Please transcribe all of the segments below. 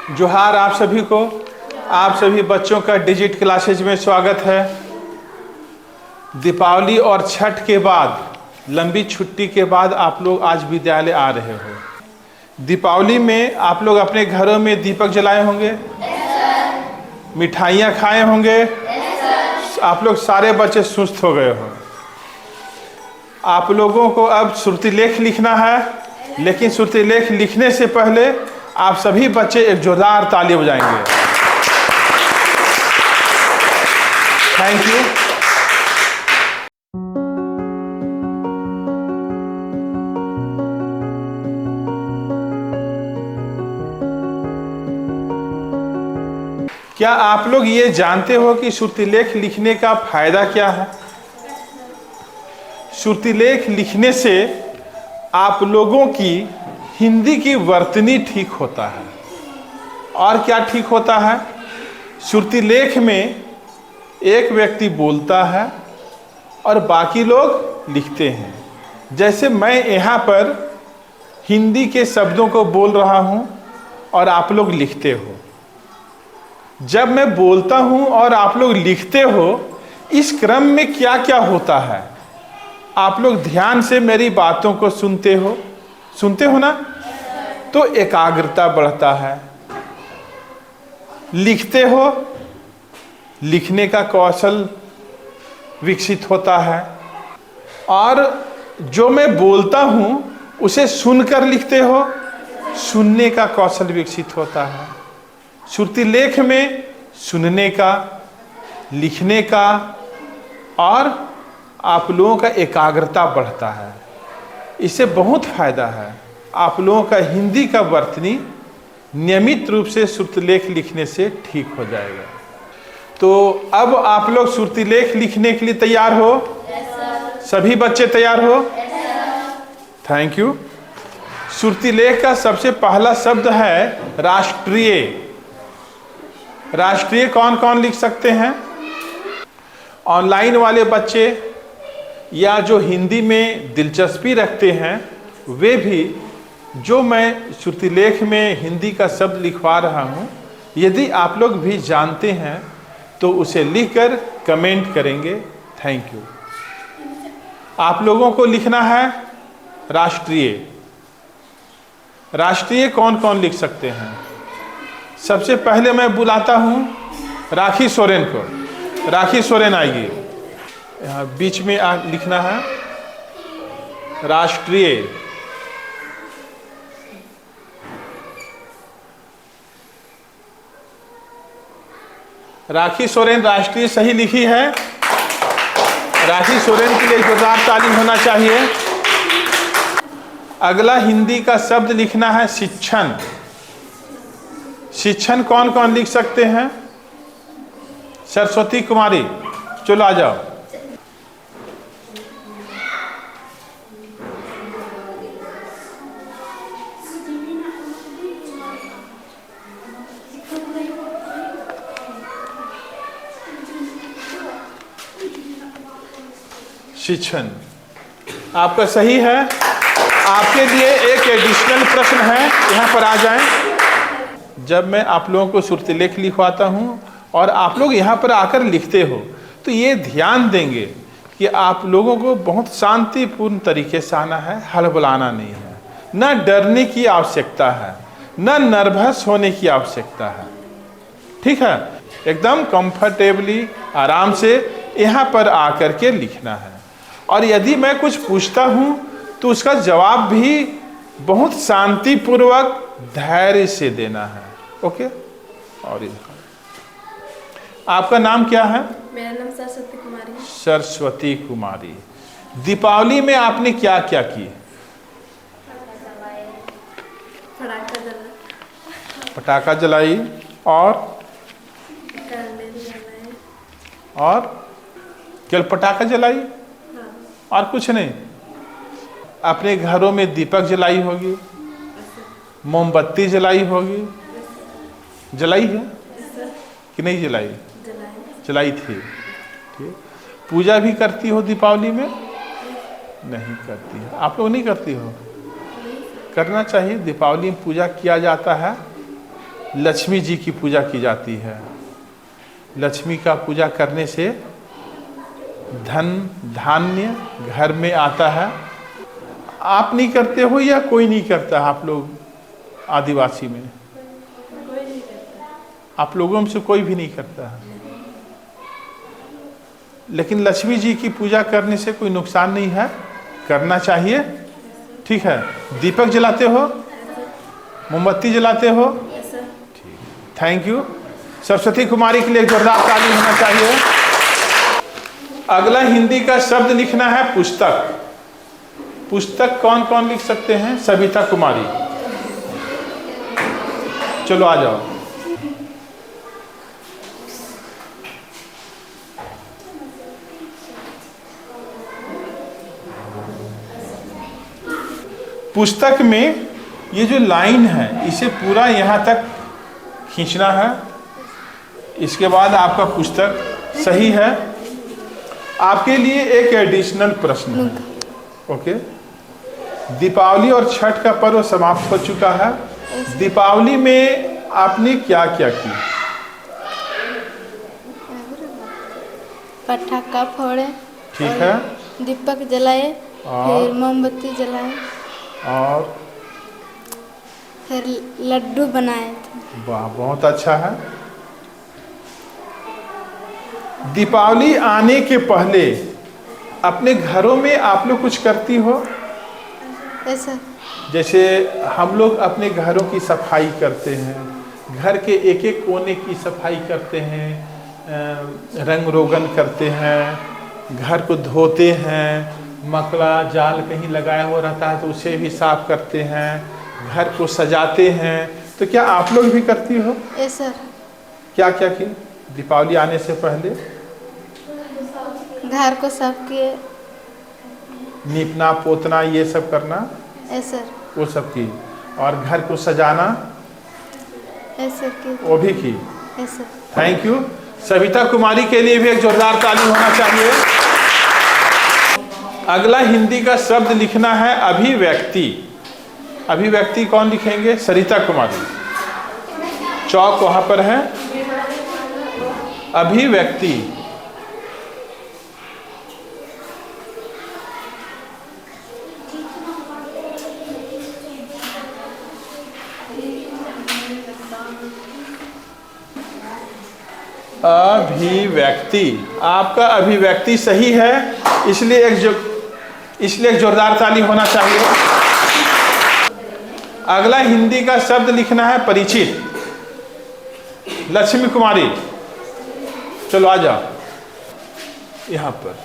जोहार आप सभी को। आप सभी बच्चों का डिजिट क्लासेज में स्वागत है। दीपावली और छठ के बाद, लंबी छुट्टी के बाद आप लोग आज विद्यालय आ रहे हो। दीपावली में आप लोग अपने घरों में दीपक जलाए होंगे, मिठाइयाँ खाए होंगे। आप लोग सारे बच्चे सुस्त हो गए हो। आप लोगों को अब श्रुतिलेख लिखना है, लेकिन श्रुतिलेख लिखने से पहले आप सभी बच्चे एक जोरदार ताली बजाएंगे। Thank you. क्या आप लोग ये जानते हो कि श्रुतिलेख लिखने का फायदा क्या है? श्रुतिलेख लिखने से आप लोगों की हिंदी की वर्तनी ठीक होता है। और क्या ठीक होता है? श्रुतिलेख में एक व्यक्ति बोलता है और बाकी लोग लिखते हैं। जैसे मैं यहाँ पर हिंदी के शब्दों को बोल रहा हूँ और आप लोग लिखते हो। जब मैं बोलता हूँ और आप लोग लिखते हो, इस क्रम में क्या क्या होता है? आप लोग ध्यान से मेरी बातों को सुनते हो ना? तो एकाग्रता बढ़ता है। लिखते हो, लिखने का कौशल विकसित होता है। और जो मैं बोलता हूं उसे सुनकर लिखते हो, सुनने का कौशल विकसित होता है। श्रुतिलेख में सुनने का, लिखने का और आप लोगों का एकाग्रता बढ़ता है। इससे बहुत फायदा है। आप लोगों का हिंदी का वर्तनी नियमित रूप से श्रुतिलेख लिखने से ठीक हो जाएगा। तो अब आप लोग श्रुतिलेख लिखने के लिए तैयार हो? सभी बच्चे तैयार हो? Thank you. श्रुतिलेख का सबसे पहला शब्द है राष्ट्रीय। राष्ट्रीय कौन कौन लिख सकते हैं? ऑनलाइन वाले बच्चे या जो हिंदी में दिलचस्पी रखते हैं वे भी, जो मैं श्रुतिलेख में हिंदी का शब्द लिखवा रहा हूँ, यदि आप लोग भी जानते हैं तो उसे लिखकर कमेंट करेंगे। Thank you. आप लोगों को लिखना है राष्ट्रीय। राष्ट्रीय कौन कौन लिख सकते हैं? सबसे पहले मैं बुलाता हूँ राखी सोरेन को। राखी सोरेन आइए। यहाँ बीच में लिखना है राष्ट्रीय। राखी सोरेन राष्ट्रीय सही लिखी है। राखी सोरेन के लिए जोरदार ताली होना चाहिए। अगला हिंदी का शब्द लिखना है शिक्षण। शिक्षण कौन कौन लिख सकते हैं? सरस्वती कुमारी, चलो आ जाओ। शिक्षण आपका सही है। आपके लिए एक एडिशनल प्रश्न है, यहाँ पर आ जाएं। जब मैं आप लोगों को श्रुतिलेख लिखवाता हूँ और आप लोग यहाँ पर आकर लिखते हो, तो ये ध्यान देंगे कि आप लोगों को बहुत शांतिपूर्ण तरीके से आना है, हड़बड़ाना नहीं है। न डरने की आवश्यकता है, न नर्वस होने की आवश्यकता है। ठीक है? एकदम कंफर्टेबली, आराम से यहाँ पर आकर के लिखना है। और यदि मैं कुछ पूछता हूं तो उसका जवाब भी बहुत शांतिपूर्वक, धैर्य से देना है। ओके? और आपका नाम क्या है? मेरा नाम सरस्वती कुमारी। सरस्वती कुमारी। दीपावली में आपने क्या क्या किए? पटाखा जलाई और केवल पटाखा जलाई और कुछ नहीं? अपने घरों में दीपक जलाई होगी, मोमबत्ती जलाई होगी। जलाई है कि नहीं जलाई? जलाई थी। ठीक। पूजा भी करती हो दीपावली में? नहीं करती है। आप लोग नहीं करती हो? करना चाहिए। दीपावली में पूजा किया जाता है, लक्ष्मी जी की पूजा की जाती है। लक्ष्मी का पूजा करने से धन धान्य घर में आता है। आप नहीं करते हो या कोई नहीं करता? आप लोग आदिवासी में कोई नहीं करता। आप लोगों में से कोई भी नहीं करता है। लेकिन लक्ष्मी जी की पूजा करने से कोई नुकसान नहीं है, करना चाहिए। ठीक है। दीपक जलाते हो, मोमबत्ती जलाते हो? ऐसा थैंक यू। सरस्वती कुमारी के लिए जोरदार ताली होना चाहिए। अगला हिंदी का शब्द लिखना है पुस्तक। पुस्तक कौन कौन लिख सकते हैं? सविता कुमारी, चलो आ जाओ। पुस्तक में ये जो लाइन है इसे पूरा यहाँ तक खींचना है। इसके बाद आपका पुस्तक सही है। आपके लिए एक एडिशनल प्रश्न है। ओके। दीपावली और छठ का पर्व समाप्त हो चुका है। दीपावली में आपने क्या क्या किया? पटाखा फोड़े, ठीक है। दीपक जलाए, और? फिर मोमबत्ती जलाए, और फिर लड्डू बनाए थे। वाह, बहुत अच्छा है। दीपावली आने के पहले अपने घरों में आप लोग कुछ करती हो? ऐसा जैसे हम लोग अपने घरों की सफाई करते हैं, घर के एक एक कोने की सफाई करते हैं, रंग रोगन करते हैं, घर को धोते हैं, मकड़ा जाल कहीं लगाया हुआ रहता है तो उसे भी साफ करते हैं, घर को सजाते हैं। तो क्या आप लोग भी करती हो? ऐसा क्या क्या की दीपावली आने से पहले? घर को साफ किए, नीपना पोतना ये सब करना, ऐसा वो सब की। और घर को सजाना, ऐसा की, वो भी की। ऐसा। Thank you. सविता कुमारी के लिए भी एक जोरदार ताली होना चाहिए। अगला हिंदी का शब्द लिखना है अभिव्यक्ति। अभिव्यक्ति कौन लिखेंगे? सरिता कुमारी। चौक वहां पर है। अभिव्यक्ति। अभिव्यक्ति, आपका अभिव्यक्ति सही है, इसलिए एक जोरदार ताली होना चाहिए। अगला हिंदी का शब्द लिखना है परिचित। लक्ष्मी कुमारी, चलो आ जाओ यहां पर।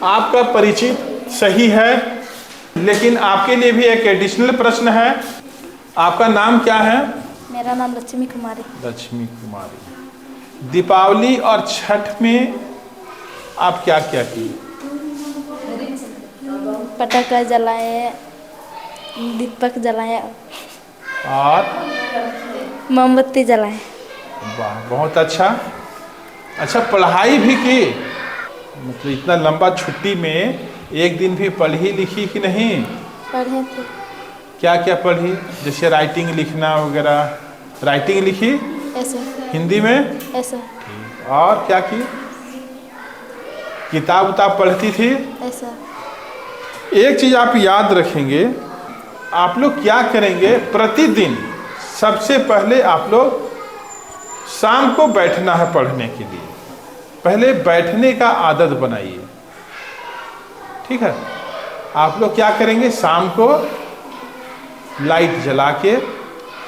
आपका परिचित सही है, लेकिन आपके लिए भी एक एडिशनल प्रश्न है। आपका नाम क्या है? मेरा नाम लक्ष्मी कुमारी। लक्ष्मी कुमारी। दीपावली और छठ में आप क्या क्या किए? पटाखा जलाए, दीपक जलाए, और मोमबत्ती जलाए। वाह, बहुत अच्छा। अच्छा, पढ़ाई भी की? मतलब इतना लंबा छुट्टी में एक दिन भी पढ़ी लिखी कि नहीं? पढ़े थे। क्या क्या पढ़ी? जैसे राइटिंग लिखना वगैरह। राइटिंग लिखी ऐसा हिंदी में? ऐसा और क्या की? किताब उताब पढ़ती थी? ऐसा। एक चीज आप याद रखेंगे, आप लोग क्या करेंगे, प्रतिदिन सबसे पहले आप लोग शाम को बैठना है पढ़ने के लिए। पहले बैठने का आदत बनाइए, ठीक है? आप लोग क्या करेंगे, शाम को लाइट जला के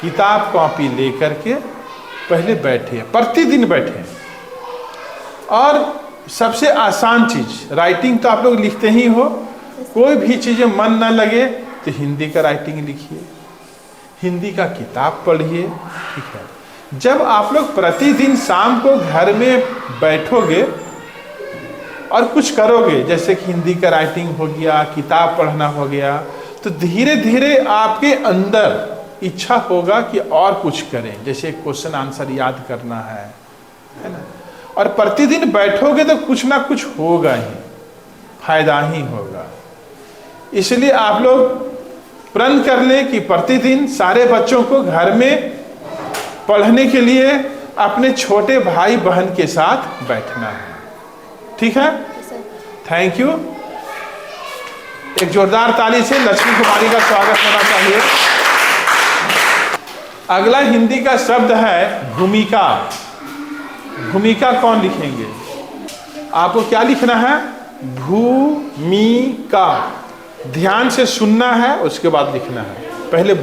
किताब कॉपी लेकर के पहले बैठे, प्रतिदिन बैठे। और सबसे आसान चीज, राइटिंग तो आप लोग लिखते ही हो, कोई भी चीजें मन न लगे तो हिंदी का राइटिंग लिखिए, हिंदी का किताब पढ़िए, ठीक है? जब आप लोग प्रतिदिन शाम को घर में बैठोगे और कुछ करोगे, जैसे कि हिंदी का राइटिंग हो गया, किताब पढ़ना हो गया, तो धीरे धीरे आपके अंदर इच्छा होगा कि और कुछ करें। जैसे क्वेश्चन आंसर याद करना है, है ना। और प्रतिदिन बैठोगे तो कुछ ना कुछ होगा ही, फायदा ही होगा। इसलिए आप लोग प्रण कर लें कि प्रतिदिन सारे बच्चों को घर में पढ़ने के लिए अपने छोटे भाई बहन के साथ बैठना है। ठीक है, थैंक यू। एक जोरदार ताली से लक्ष्मी कुमारी का स्वागत होना चाहिए। अगला हिंदी का शब्द है भूमिका। भूमिका कौन लिखेंगे? आपको क्या लिखना है? भूमिका। ध्यान से सुनना है, उसके बाद लिखना है। पहले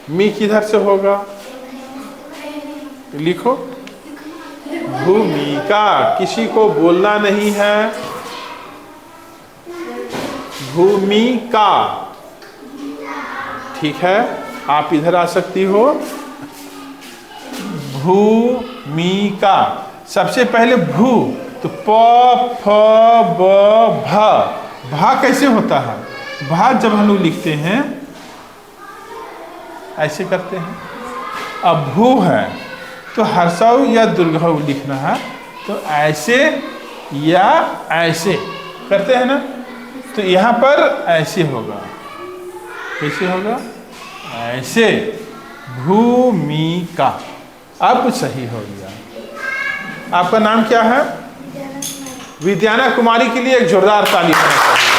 मी किधर से होगा? लिखो, भूमिका। किसी को बोलना नहीं है। भूमिका, ठीक है। आप इधर आ सकती हो। भूमिका। सबसे पहले भू, तो प फ ब भ। भा कैसे होता है? भा जब हम लोग लिखते हैं ऐसे करते हैं। अब भू है तो हर्षव या दुर्घव लिखना है, तो ऐसे या ऐसे करते हैं ना। तो यहाँ पर ऐसे होगा। कैसे होगा? ऐसे। भूमिका। अब सही हो गया। आपका नाम क्या है? विद्याना कुमारी के लिए एक जोरदार ताली होना चाहिए।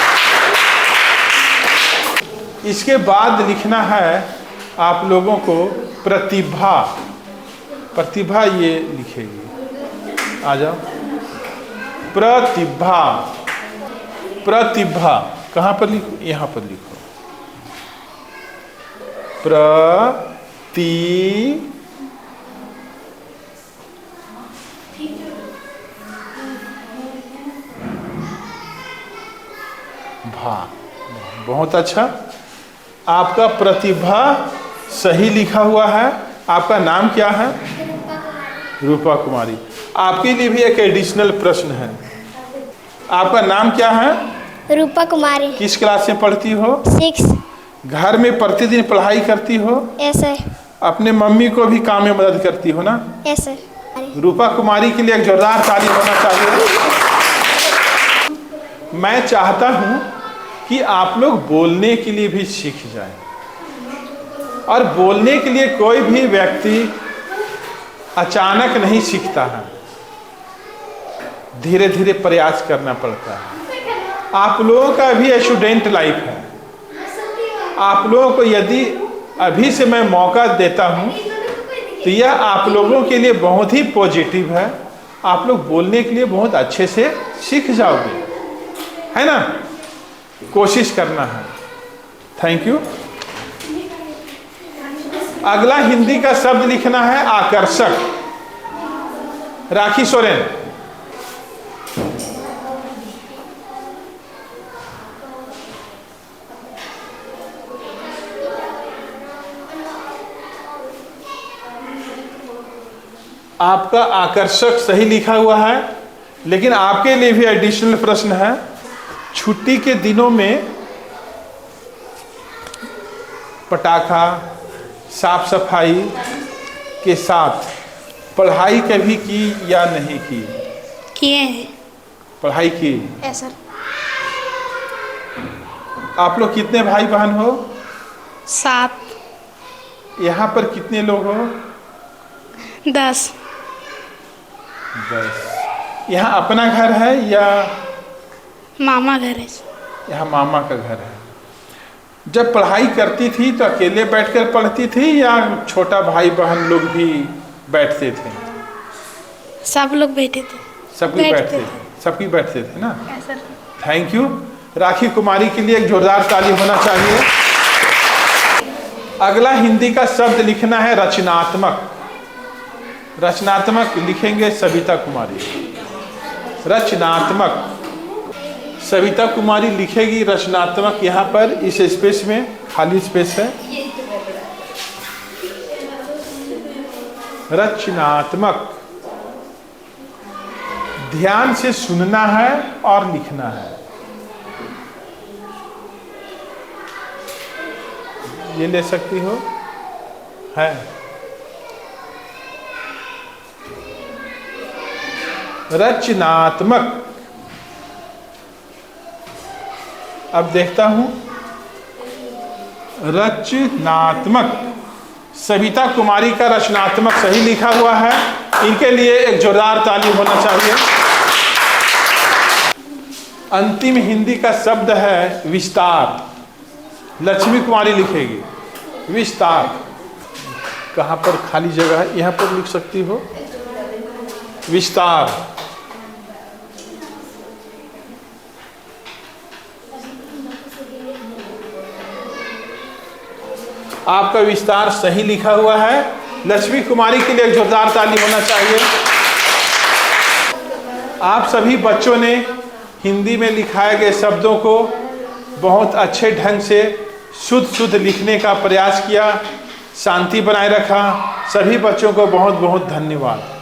इसके बाद लिखना है आप लोगों को प्रतिभा। प्रतिभा ये लिखेगी, आ जाओ। प्रतिभा। प्रतिभा कहाँ पर लिखो? यहाँ पर लिखो। भा। बहुत अच्छा, आपका प्रतिभा सही लिखा हुआ है। आपका नाम क्या है? रूपा कुमारी। आपके लिए भी एक एडिशनल प्रश्न है। आपका नाम क्या है? रूपा कुमारी। किस क्लास में पढ़ती हो? 6। घर में प्रतिदिन पढ़ाई करती हो? ऐसे। अपने मम्मी को भी काम में मदद करती हो ना? ऐसे। रूपा कुमारी के लिए एक जोरदार ताली होना चाहिए। मैं चाहता हूं कि आप लोग बोलने के लिए भी सीख जाएं। और बोलने के लिए कोई भी व्यक्ति अचानक नहीं सीखता है, धीरे धीरे प्रयास करना पड़ता है। आप लोगों का भी स्टूडेंट लाइफ है। आप लोगों को यदि अभी से मैं मौका देता हूं तो यह आप लोगों के लिए बहुत ही पॉजिटिव है। आप लोग बोलने के लिए बहुत अच्छे से सीख जाओगे, है ना। कोशिश करना है। Thank you. अगला हिंदी का शब्द लिखना है आकर्षक। राखी सोरेन। आपका आकर्षक सही लिखा हुआ है, लेकिन आपके लिए भी एडिशनल प्रश्न है। छुट्टी के दिनों में पटाखा, साफ सफाई के साथ पढ़ाई कभी की या नहीं की? किए हैं। पढ़ाई की। ऐसा। आप लोग कितने भाई बहन हो? 7। यहाँ पर कितने लोग हो? 10। 10। यहाँ अपना घर है या मामा घर है? यहाँ मामा का घर है। जब पढ़ाई करती थी तो अकेले बैठकर पढ़ती थी या छोटा भाई बहन लोग भी बैठते थे? सब लोग बैठे थे। सबकी बैठते थे। सबकी बैठते थे ना। Thank you. राखी कुमारी के लिए एक जोरदार ताली होना चाहिए। अगला हिंदी का शब्द लिखना है रचनात्मक। रचनात्मक लिखेंगे सविता कुमारी। रचनात्मक। सविता कुमारी लिखेगी रचनात्मक। यहाँ पर इस स्पेस में खाली स्पेस है। रचनात्मक। ध्यान से सुनना है और लिखना है। ये ले सकती हो, है। रचनात्मक। अब देखता हूं, रचनात्मक। सविता कुमारी का रचनात्मक सही लिखा हुआ है। इनके लिए एक जोरदार ताली होना चाहिए। अंतिम हिंदी का शब्द है विस्तार। लक्ष्मी कुमारी लिखेगी विस्तार। कहाँ पर खाली जगह है, यहाँ पर लिख सकती हो विस्तार। आपका विस्तार सही लिखा हुआ है। लक्ष्मी कुमारी के लिए एक जोरदार ताली होना चाहिए। आप सभी बच्चों ने हिंदी में लिखाए गए शब्दों को बहुत अच्छे ढंग से शुद्ध लिखने का प्रयास किया, शांति बनाए रखा। सभी बच्चों को बहुत बहुत धन्यवाद।